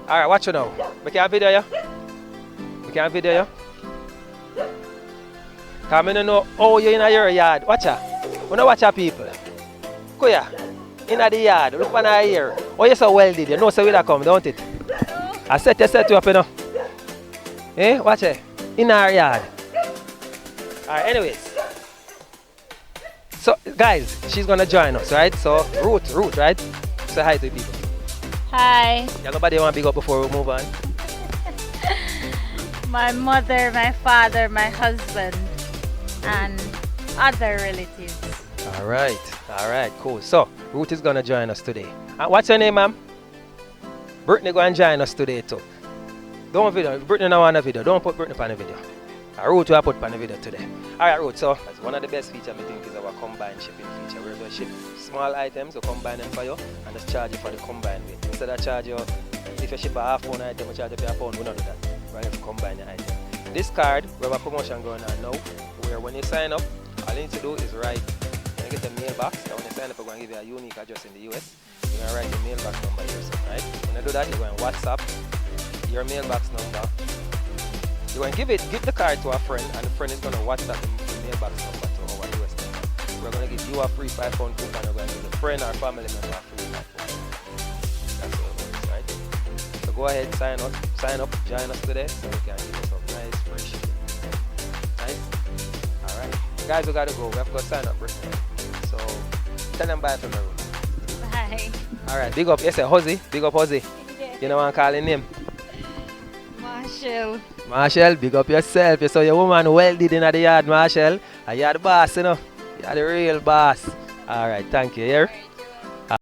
Alright, watch you now. We can video you. We can video you. Because I don't know how you're in your yard. Watch ya. We don't watch your people. Go here. In the yard. Look on our ear. Oh, you're so well did. You know so will come, don't it? I set you up, you know. Eh? Watch it. In our yard. Alright, anyways. So, guys, she's gonna join us, right? So, Ruth, right? Say hi to the people. Hi. Yeah, nobody want to big up before we move on? My mother, my father, my husband, and other relatives. Alright, cool. So, Ruth is gonna join us today. What's your name, ma'am? Brittany gonna join us today too. Don't video. Brittany don't want a video. Don't put Brittany on the video. Ruth will put on the video today. Alright, Ruth, so that's one of the best features I think is our combined shipping feature. We're going to ship small items, we combine them for you, and just charge you for the combined weight. Instead of charge you, if you ship a half pound item, we charge you for a pound. We don't do that. We're going to combine the item. This card, we have a promotion going on now, where when you sign up, all you need to do is write, you get a mailbox, and when you sign up, we're going to give you a unique address in the US. You're going to write your mailbox number yourself, right? When you do that, you're going to WhatsApp your mailbox number. You're going to give the card to a friend, and the friend is going to WhatsApp the mailbox number to our US number. We're going to give you a free £5 coupon, and we're going to give a friend or family member a free £5. That's how it works, right? So go ahead, sign up, join us today, so we can give you some nice free shipping. Right? Alright. Guys, we got to go. We have to go sign up, Brittany. So tell them bye for me. Bye. Alright, big up. Yes, Hozzy. Big up, Hozzy. Yeah. You know what I'm calling him? Marshall, big up yourself. You saw your woman well did in the yard, Marshall. And you're the boss, you know. You're the real boss. Alright, thank you. Here.